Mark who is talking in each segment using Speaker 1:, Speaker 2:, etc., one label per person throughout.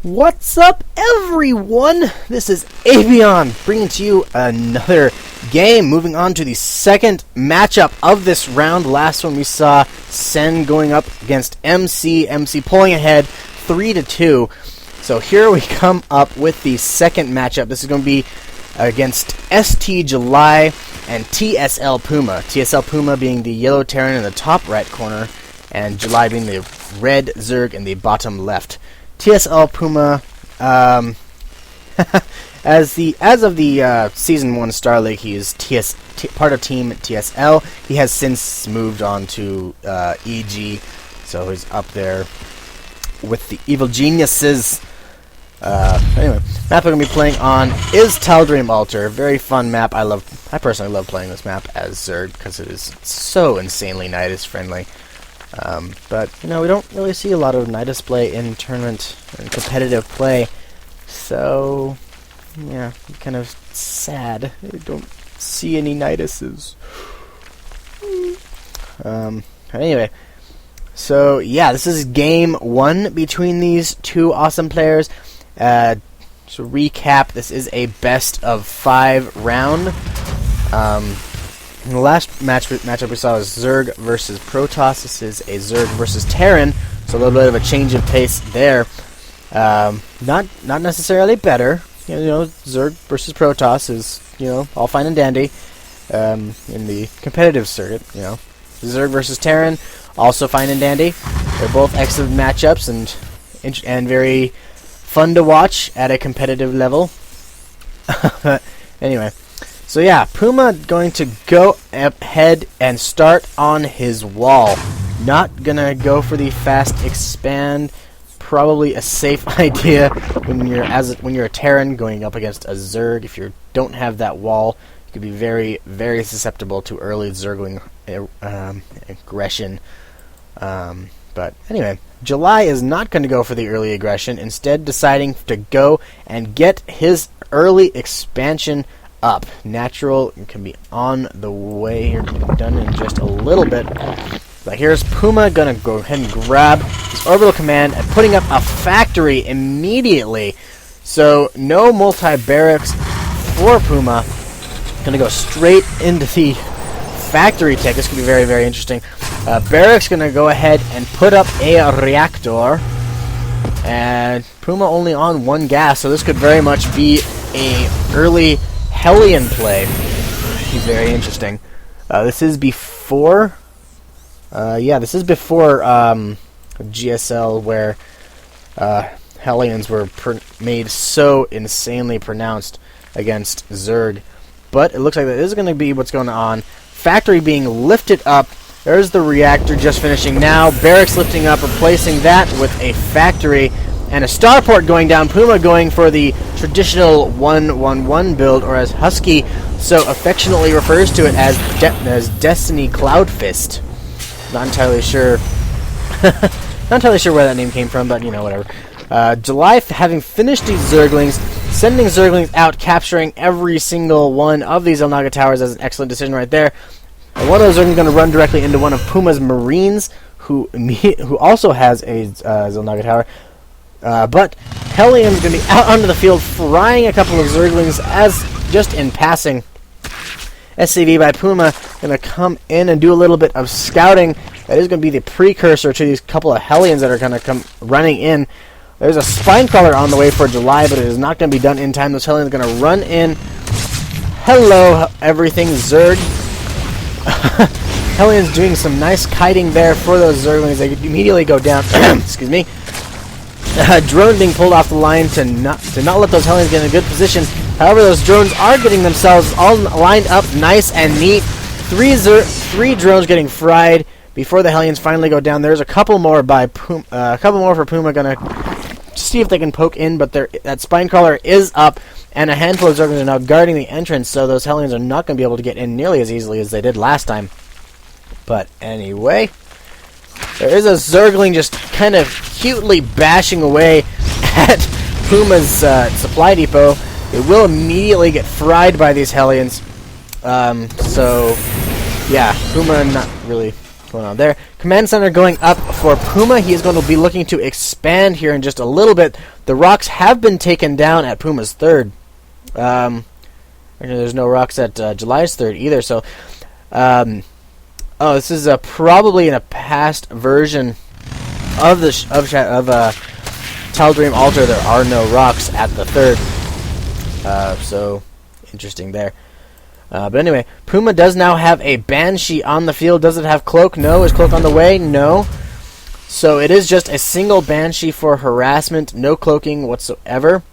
Speaker 1: What's up, everyone? This is Avion bringing to you another game. Moving on to the second matchup of this round. Last one we saw Sen going up against MC. MC pulling ahead 3-2. So here we come up with the second matchup. This is going to be against ST.July and TSL.Puma. TSL.Puma being the yellow Terran in the top right corner, and July being the red Zerg in the bottom left. TSL.Puma, as of the Season 1 Star League, he is part of Team TSL. He has since moved on to EG, so he's up there with the evil geniuses. Anyway, map we're going to be playing on is Tal'Darim Altar. Very fun map. I personally love playing this map as Zerg because it is so insanely Nidus friendly. But, you know, we don't really see a lot of Nidus play in tournament and competitive play, so, yeah, kind of sad. I don't see any Niduses. Anyway, so, yeah, this is game 1 between these two awesome players. To recap, this is a best of 5 round. In the last matchup we saw was Zerg versus Protoss. This is a Zerg versus Terran, so a little bit of a change of pace there. Not necessarily better. You know, Zerg versus Protoss is, you know, all fine and dandy in the competitive circuit. You know, Zerg versus Terran, also fine and dandy. They're both excellent matchups and very fun to watch at a competitive level. Anyway. So yeah, Puma going to go ahead and start on his wall. Not gonna go for the fast expand. Probably a safe idea when you're a Terran going up against a Zerg. If you don't have that wall, you could be very, very susceptible to early Zergling aggression. But anyway, July is not going to go for the early aggression. Instead, deciding to go and get his early expansion up. Natural can be on the way here, done in just a little bit. But here's Puma gonna go ahead and grab his orbital command and putting up a factory immediately. So no multi-barracks for Puma. Gonna go straight into the factory tech. This could be very, very interesting. Barracks gonna go ahead and put up a reactor. And Puma only on 1 gas, so this could very much be a early Hellion play. He's very interesting. This is before, this is before GSL, where Hellions were made so insanely pronounced against Zerg. But it looks like that is going to be what's going on. Factory being lifted up. There's the reactor just finishing now. Barracks lifting up, replacing that with a factory. And a starport going down. Puma going for the traditional 1-1-1 build, or as Husky so affectionately refers to it as Destiny Cloud Fist. Not entirely sure. Not entirely sure where that name came from, but you know, whatever. July having finished these Zerglings, sending Zerglings out, capturing every single one of these Elnaga towers as an excellent decision right there. And one of those Zerglings going to run directly into one of Puma's Marines, who also has a Zelnaga tower. But Hellions going to be out onto the field, frying a couple of Zerglings as just in passing. SCV by Puma going to come in and do a little bit of scouting. That is going to be the precursor to these couple of Hellions that are going to come running in. There's a Spinecrawler on the way for July, but it is not going to be done in time. Those Hellions are going to run in. Hello, everything Zerg. Hellions doing some nice kiting there for those Zerglings. They immediately go down. Excuse me. Drone being pulled off the line to not let those Hellions get in a good position. However, those drones are getting themselves all lined up nice and neat. Three drones getting fried before the Hellions finally go down. There's a couple more by a couple more for Puma. Gonna see if they can poke in, but that Spinecrawler is up, and a handful of Zerglings are now guarding the entrance. So those Hellions are not going to be able to get in nearly as easily as they did last time. But anyway. There is a Zergling just kind of cutely bashing away at Puma's supply depot. It will immediately get fried by these Hellions. So, yeah, Puma not really going on there. Command center going up for Puma. He is going to be looking to expand here in just a little bit. The rocks have been taken down at Puma's third. There's no rocks at July's third either. So, this is probably in a past version of the Teldream Altar. There are no rocks at the third. So interesting there. But anyway, Puma does now have a Banshee on the field. Does it have Cloak? No. Is Cloak on the way? No. So it is just a single Banshee for harassment. No cloaking whatsoever.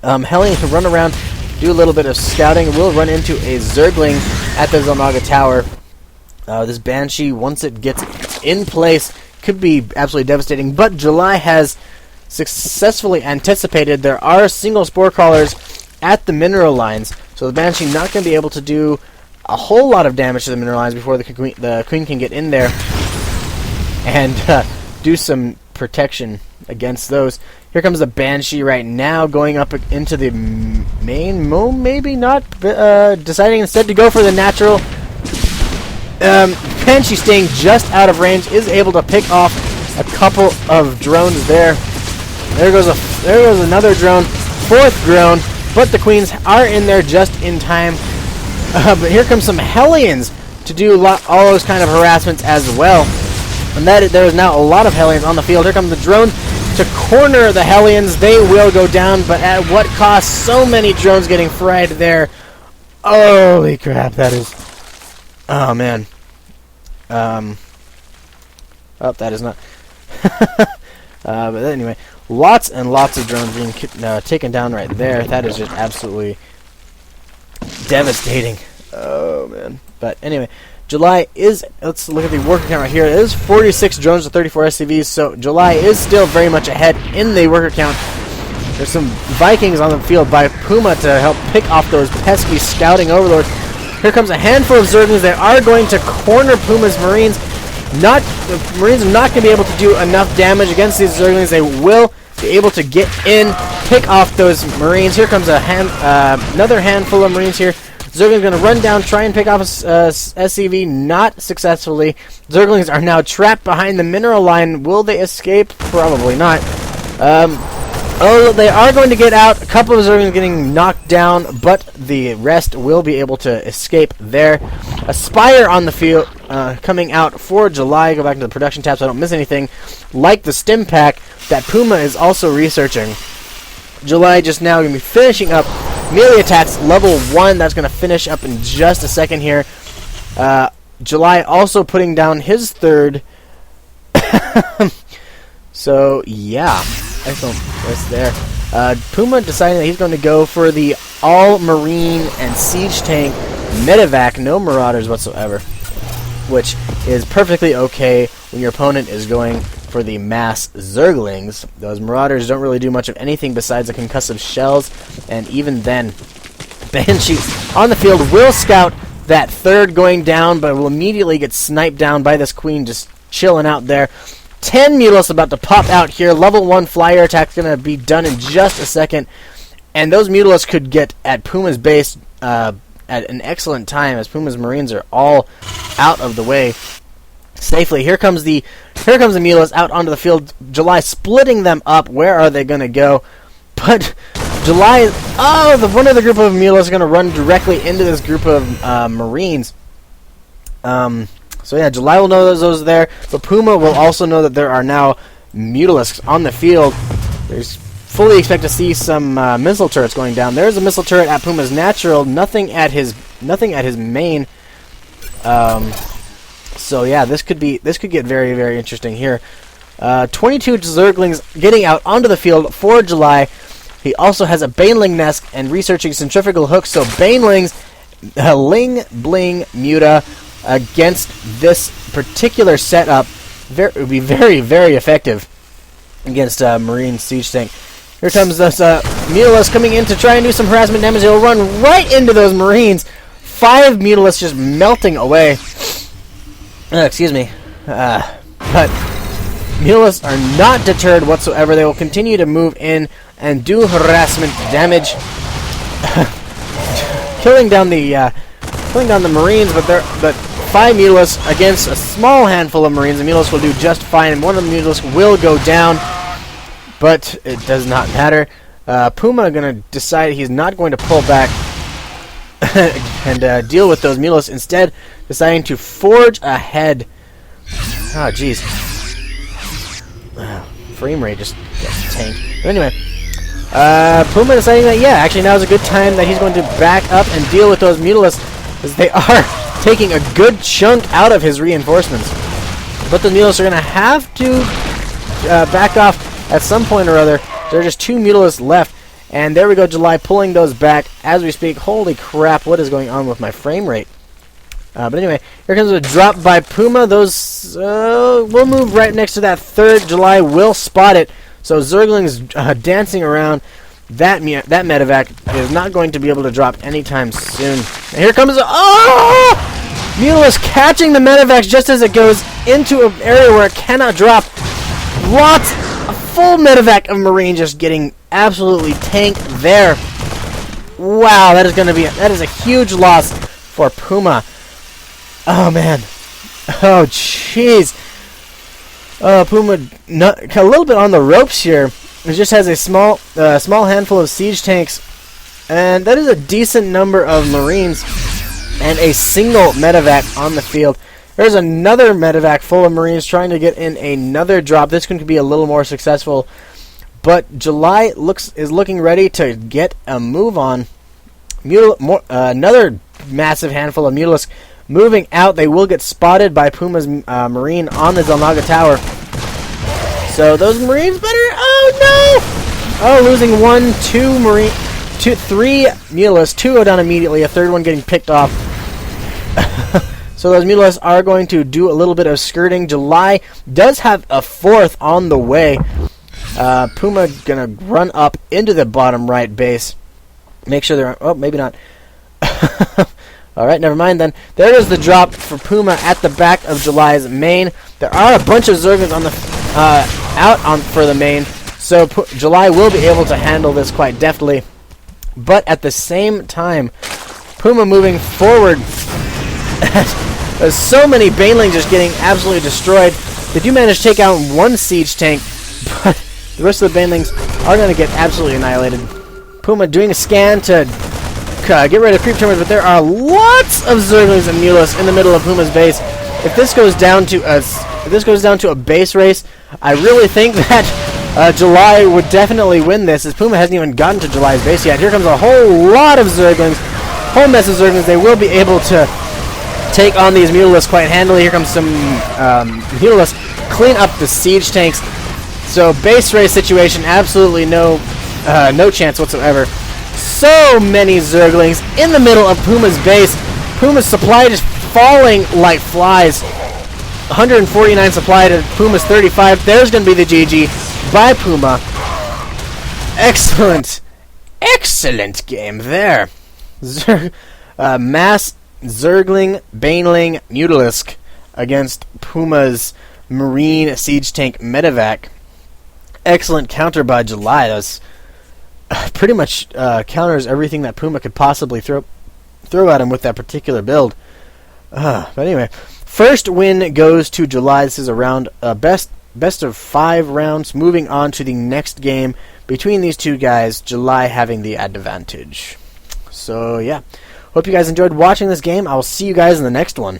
Speaker 1: Hellion can run around, do a little bit of scouting. We'll run into a Zergling at the Xel'Naga Tower. This Banshee, once it gets in place, could be absolutely devastating. But July has successfully anticipated there are single Spore Crawlers at the mineral lines. So the Banshee not going to be able to do a whole lot of damage to the mineral lines before the Queen can get in there and do some protection against those. Here comes the Banshee right now, going up into the main Moom, maybe not, deciding instead to go for the natural. Banshee staying just out of range, is able to pick off a couple of drones there. There goes another drone, fourth drone, but the Queens are in there just in time. But here comes some Hellions to do all those kind of harassments as well. And there is now a lot of Hellions on the field. Here comes the drones to corner the Hellions. They will go down, but at what cost? So many drones getting fried there. Holy crap, that is... Oh, man. Oh, that is not... but anyway, lots and lots of drones being taken down right there. That is just absolutely devastating. Oh, man. But anyway... July is, let's look at the worker count right here. It is 46 drones to 34 SCVs, so July is still very much ahead in the worker count. There's some Vikings on the field by Puma to help pick off those pesky scouting overlords. Here comes a handful of Zerglings that are going to corner Puma's Marines. The Marines are not going to be able to do enough damage against these Zerglings. They will be able to get in, pick off those Marines. Here comes another handful of Marines here. Zergling's going to run down, try and pick off a SCV, not successfully. Zerglings are now trapped behind the mineral line. Will they escape? Probably not. They are going to get out. A couple of Zerglings getting knocked down, but the rest will be able to escape there. A Spire on the field coming out for July. Go back to the production tab so I don't miss anything. Like the stim pack that Puma is also researching. July just now going to be finishing up melee attacks level 1. That's going to finish up in just a second here. July also putting down his third. So, yeah. Excellent. That's there. Puma deciding that he's going to go for the all-marine and siege tank medevac. No marauders whatsoever. Which is perfectly okay when your opponent is going for the mass Zerglings. Those marauders don't really do much of anything besides the concussive shells, and even then, Banshee on the field will scout that third going down, but will immediately get sniped down by this Queen just chilling out there. 10 Mutalisks about to pop out here. Level 1 flyer attack's going to be done in just a second, and those Mutalisks could get at Puma's base at an excellent time, as Puma's Marines are all out of the way safely. Here comes the Mutalisks out onto the field. July splitting them up. Where are they going to go? But July, one of the group of Mutalisks is going to run directly into this group of Marines. So yeah, July will know those are there, but Puma will also know that there are now Mutalisks on the field. There's fully expect to see some missile turrets going down. There's a missile turret at Puma's natural. Nothing at his main. So yeah, this could get very, very interesting here. 22 Zerglings getting out onto the field for July. He also has a Baneling nest and researching centrifugal hooks. So Banelings, Ling Bling Muta against this particular setup would be very, very effective against Marine siege tank. Here comes this Mutalisks coming in to try and do some harassment damage. He'll run right into those Marines. 5 Mutalisks just melting away. Excuse me. But Mutalisks are not deterred whatsoever. They will continue to move in and do harassment damage. killing down the Marines, but 5 Mutalisks against a small handful of Marines. The Mutalisks will do just fine, and one of the Mutalisks will go down. but it does not matter. Puma gonna decide he's not going to pull back and deal with those Mulas, instead deciding to forge ahead. Oh, jeez. Frame rate just gets tanked. But anyway, Puma deciding that, yeah, actually now is a good time that he's going to back up and deal with those Mutilas, as they are taking a good chunk out of his reinforcements. But the Mutilas are going to have to back off at some point or other. There are just 2 Mutilas left. And there we go, July pulling those back as we speak. Holy crap, what is going on with my frame rate? But anyway, here comes a drop by Puma. Those will move right next to that third. July will spot it. So Zergling's dancing around. That medevac is not going to be able to drop anytime soon. And here comes Mutila's catching the medevacs just as it goes into an area where it cannot drop. A full medevac of Marine just getting absolutely tanked there. Wow, that is a huge loss for Puma. Oh man. Oh jeez. Puma a little bit on the ropes here. It just has a small handful of siege tanks, and that is a decent number of Marines and a single medevac on the field. There's another medevac full of Marines trying to get in another drop. This could be a little more successful, but July is looking ready to get a move on. Another massive handful of Mutalisk moving out. They will get spotted by Puma's Marine on the Zelnaga Tower. So those Marines better... Oh no! Oh, losing 3 Mutalisk. 2 go down immediately. A third one getting picked off. So those Mutalisk are going to do a little bit of skirting. July does have a 4th on the way. Puma gonna run up into the bottom right base. Make sure they're... Oh, maybe not. Alright, never mind then. There is the drop for Puma at the back of July's main. There are a bunch of Zerglings on the for the main, so July will be able to handle this quite deftly. But at the same time, Puma moving forward. There's so many Banelings just getting absolutely destroyed. They do manage to take out 1 siege tank, but the rest of the Banelings are going to get absolutely annihilated. Puma doing a scan to get rid of creep terminals, but there are lots of Zerglings and Mutalisk in the middle of Puma's base. If this goes down to a base race, I really think that July would definitely win this, as Puma hasn't even gotten to July's base yet. Here comes a whole lot of Zerglings, whole mess of Zerglings. They will be able to take on these Mutalisk quite handily. Here comes some Mutalisk, clean up the siege tanks. So base race situation, absolutely no chance whatsoever. So many Zerglings in the middle of Puma's base. Puma's supply just falling like flies. 149 supply to Puma's 35. There's going to be the GG by Puma. Excellent game there. Mass Zergling, Baneling, Mutalisk against Puma's Marine Siege Tank Medevac. Excellent counter by July. That was pretty much counters everything that Puma could possibly throw at him with that particular build. But anyway, first win goes to July. This is a round best of 5 rounds. Moving on to the next game between these two guys, July having the advantage. So yeah, hope you guys enjoyed watching this game. I will see you guys in the next one.